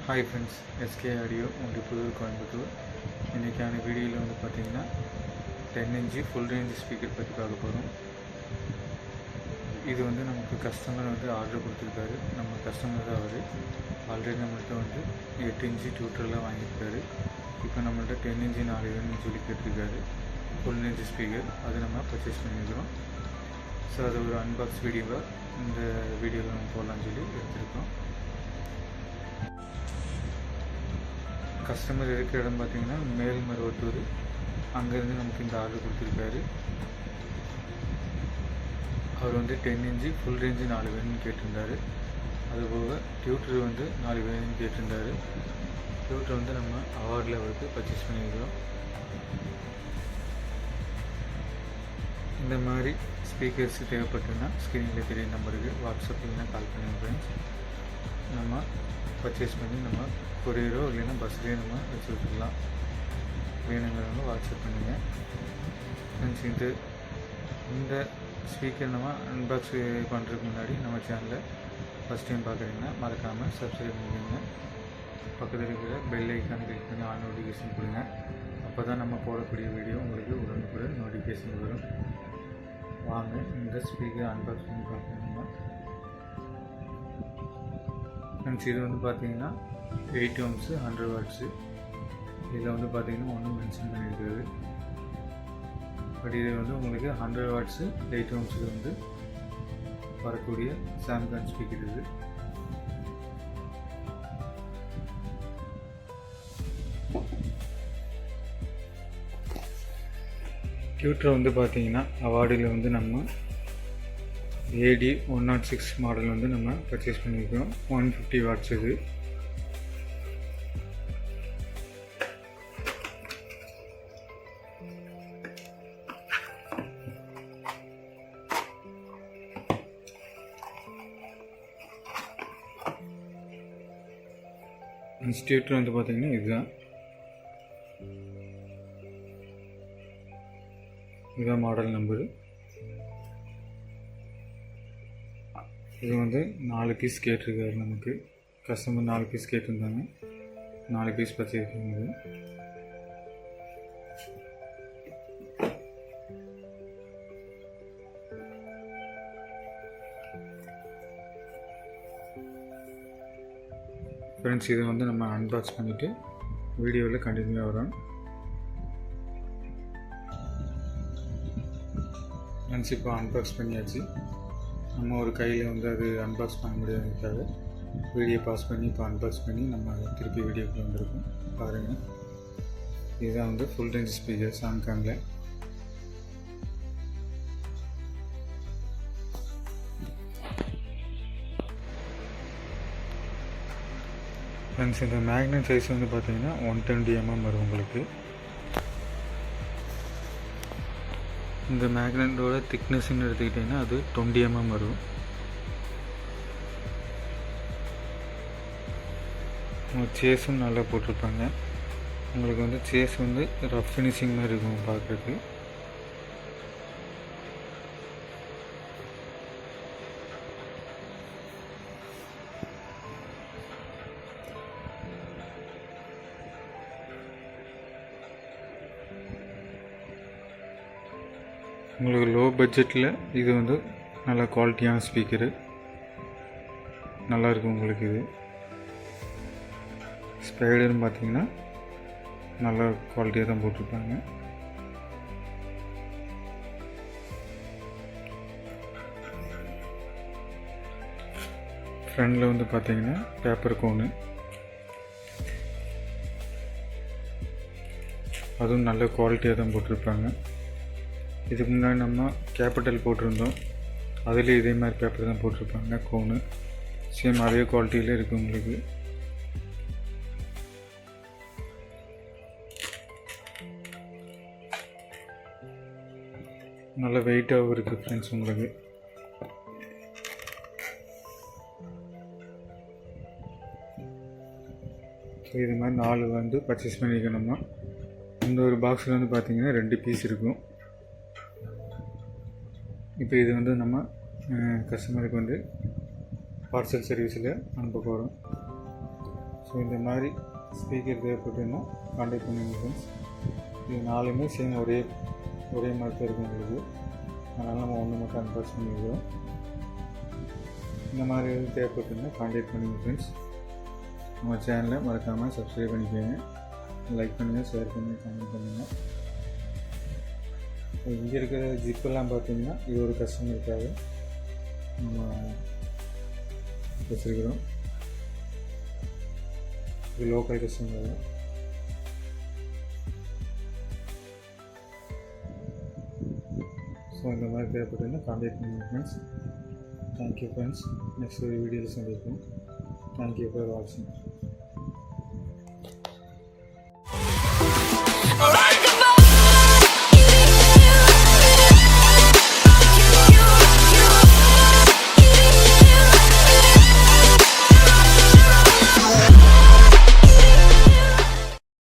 Hi friends, SK audio உங்கள் புதூர் கோயம்புத்தூர். இன்றைக்கான வீடியோவில் வந்து பார்த்திங்கன்னா 10 இன்ச்சு ஃபுல் ரேஞ்ச் ஸ்பீக்கர் பற்றி பார்க்க போகிறோம். இது வந்து நமக்கு கஸ்டமர் வந்து ஆர்டர் கொடுத்துருக்காரு. நம்ம கஸ்டமர் தான் அவர். ஆல்ரெடி நம்மள்கிட்ட வந்து 8 இன்ச்சு டியூட்டர்லாம் வாங்கியிருக்காரு. இப்போ நம்மள்கிட்ட 10 இன்ச்சு 4 வேணும்னு சொல்லி கேட்டிருக்காரு. ஃபுல் ரேஞ்ச் ஸ்பீக்கர் அது நம்ம பர்ச்சேஸ் பண்ணியிருக்கிறோம். ஸோ அது ஒரு அன்பாக்ஸ் வீடியோவாக இந்த வீடியோவில் நம்ம போடலான்னு சொல்லி எடுத்திருக்கோம். கஸ்டமர் இருக்கிற இடம் பார்த்திங்கன்னா மேல்மருவத்தூர். அங்கேருந்து நமக்கு இந்த ஆர்டர் கொடுத்துருக்காரு. அவர் வந்து 10 இன்ச்சு ஃபுல் ரேஞ்சு 4 வேணும்னு கேட்டிருந்தார். அதுபோக டியூட்டர் வந்து 4 வேணும்னு கேட்டிருந்தார். டியூட்டர் வந்து நம்ம அவார்டில் அவருக்கு பர்ச்சேஸ் பண்ணியிருக்கிறோம். இந்த மாதிரி ஸ்பீக்கர்ஸ் தேவைப்பட்டுன்னா ஸ்க்ரீனில் தெரிய நம்பருக்கு வாட்ஸ்அப் இல்லைன்னா கால் பண்ணுங்கள் ஃப்ரெண்ட்ஸ். நம்ம பர்ச்சேஸ் பண்ணி நம்ம கொரியரோ இல்லைன்னா பஸ்லேயோ நம்ம வச்சு விட்டுக்கலாம். வேணுங்கிறவங்க வாட்ஸ்அப் பண்ணுங்கள் ஃப்ரெண்ட்ஸ். இந்த ஸ்பீக்கர் நம்ம அன்பாக்ஸ் பண்ணுறதுக்கு முன்னாடி நம்ம சேனலை ஃபஸ்ட் டைம் பார்க்குறீங்கன்னா மறக்காமல் சப்ஸ்கிரைப் பண்ணிக்கோங்க. பக்கத்தில் இருக்கிற பெல் ஐக்கானை கிளிக் பண்ணி ஆன் நோட்டிஃபிகேஷன் கொடுங்க. அப்போ தான் நம்ம போடக்கூடிய வீடியோ உங்களுக்கு உடனுக்குடன் நோட்டிஃபிகேஷன் வரும். வாங்க இந்த ஸ்பீக்கர் அன்பாக்ஸ் பண்ணி பார்க்கணுமா ஃப்ரெண்ட்ஸ். இது வந்து பார்த்தீங்கன்னா 8 ohms 100 watts. இதில் வந்து பார்த்தீங்கன்னா ஒன்றும் மென்ஷன் பண்ணியிருக்காது. பட் இது வந்து உங்களுக்கு 100 watts 8 ohms வந்து வரக்கூடிய சாம்சங் ஸ்பீக்கர். இது டியூட்டர் வந்து பார்த்தீங்கன்னா அவார்டில் வந்து நம்ம AD 106 மாடல் வந்து நம்ம பர்ச்சேஸ் பண்ணியிருக்கோம். 150 watts இது. டியூட்டர் வந்து பார்த்தீங்கன்னா இதுதான் மாடல் நம்பரு. இது வந்து 4 பீஸ் கேட்டிருக்காரு. நமக்கு கஸ்டமர் 4 பீஸ் கேட்டிருந்தாங்க. 4 பீஸ் பர்ச்சேஸ் பண்ணுது. ஃப்ரெண்ட்ஸ், இதை வந்து நம்ம அன்பாக்ஸ் பண்ணிவிட்டு வீடியோவில் கண்டினியூவாக வரும். ஃப்ரெண்ட்ஸ், இப்போ அன்பாக்ஸ் பண்ணியாச்சு. நம்ம ஒரு கையில் வந்து அது அன்பாக்ஸ் பண்ண முடியாதுக்காக வீடியோ பாஸ் பண்ணி இப்போ அன்பாக்ஸ் பண்ணி நம்ம திருப்பி வீடியோக்குள்ள வந்திருக்கோம். பாருங்கள், இதுதான் வந்து ஃபுல் ரேஞ்ச் ஸ்பீக்கர் சாம்சங்கில். ஃப்ரெண்ட்ஸ், இந்த மேக்னெட் சைஸ் வந்து பார்த்தீங்கன்னா 120 mm வரும் உங்களுக்கு. இந்த மேக்னெட்டோட திக்னஸ்ன்னு எடுத்துக்கிட்டிங்கன்னா அது 20 mm வரும். சேஸும் நல்லா போட்டிருப்பாங்க. உங்களுக்கு வந்து சேஸ் வந்து ரஃப் ஃபினிஷிங் மாதிரி இருக்கும் பார்க்குறதுக்கு. உங்களுக்கு லோ பட்ஜெட்டில் இது வந்து நல்ல குவாலிட்டியான ஸ்பீக்கரு, நல்லாயிருக்கும் உங்களுக்கு. இது ஸ்பைடர்னு பார்த்தீங்கன்னா நல்ல குவாலிட்டியாக தான் போட்டிருப்பாங்க. ஃப்ரண்டில் வந்து பார்த்தீங்கன்னா பேப்பர் கோனு, அதுவும் நல்ல குவாலிட்டியாக தான் போட்டிருப்பாங்க. இதுக்கு முன்னாடி நம்ம கேபிட்டல் போட்டிருந்தோம். அதுலேயும் இதே மாதிரி பேப்பர் தான் போட்டிருப்பாங்க. கோனு சேம் அதே குவாலிட்டியில் இருக்குது உங்களுக்கு. நல்ல வெயிட்டாகவும் இருக்குது ஃப்ரெண்ட்ஸ் உங்களுக்கு. ஸோ இது மாதிரி 4 வந்து பர்ச்சேஸ் பண்ணிக்கணுமா. இந்த ஒரு பாக்ஸில் வந்து பார்த்திங்கன்னா 2 பீஸ் இருக்கும். இப்போ இது வந்து நம்ம கஸ்டமருக்கு வந்து பார்சல் சர்வீஸில் அனுப்ப போகிறோம். ஸோ இந்த மாதிரி ஸ்பீக்கர் தேவைப்பட்டுன்னா கான்டாக்ட் பண்ணுங்க ஃப்ரெண்ட்ஸ். இது 4மே சேம் ஒரே மாதிரி தான் இருக்கும் உங்களுக்கு. அதனால் நம்ம ஒன்று மட்டும் அன்பாக்ஸ் பண்ணிக்கிறோம். இந்த மாதிரி எதுவும் தேவைப்பட்டுன்னா கான்டாக்ட் பண்ணுங்க ஃப்ரெண்ட்ஸ். நம்ம சேனலை மறக்காமல் சப்ஸ்கிரைப் பண்ணிக்கோங்க, லைக் பண்ணுங்கள், ஷேர் பண்ணுங்கள், கமெண்ட் பண்ணுங்கள். இங்கே இருக்கிற ஜிப்பெல்லாம் பார்த்தீங்கன்னா இது ஒரு கஸ்டமருக்காக நம்ம வச்சுருக்கிறோம். இது லோக்கல் கஸ்டமர் தான். ஸோ இந்த மாதிரி தேவைப்பட்டுன்னா கான்டாக்ட் பண்ணுங்க ஃப்ரெண்ட்ஸ். Thank you friends. நெக்ஸ்ட் ஒரு வீடியோவில் சந்திப்போம். தேங்க்யூ ஃபார் வாட்சிங்.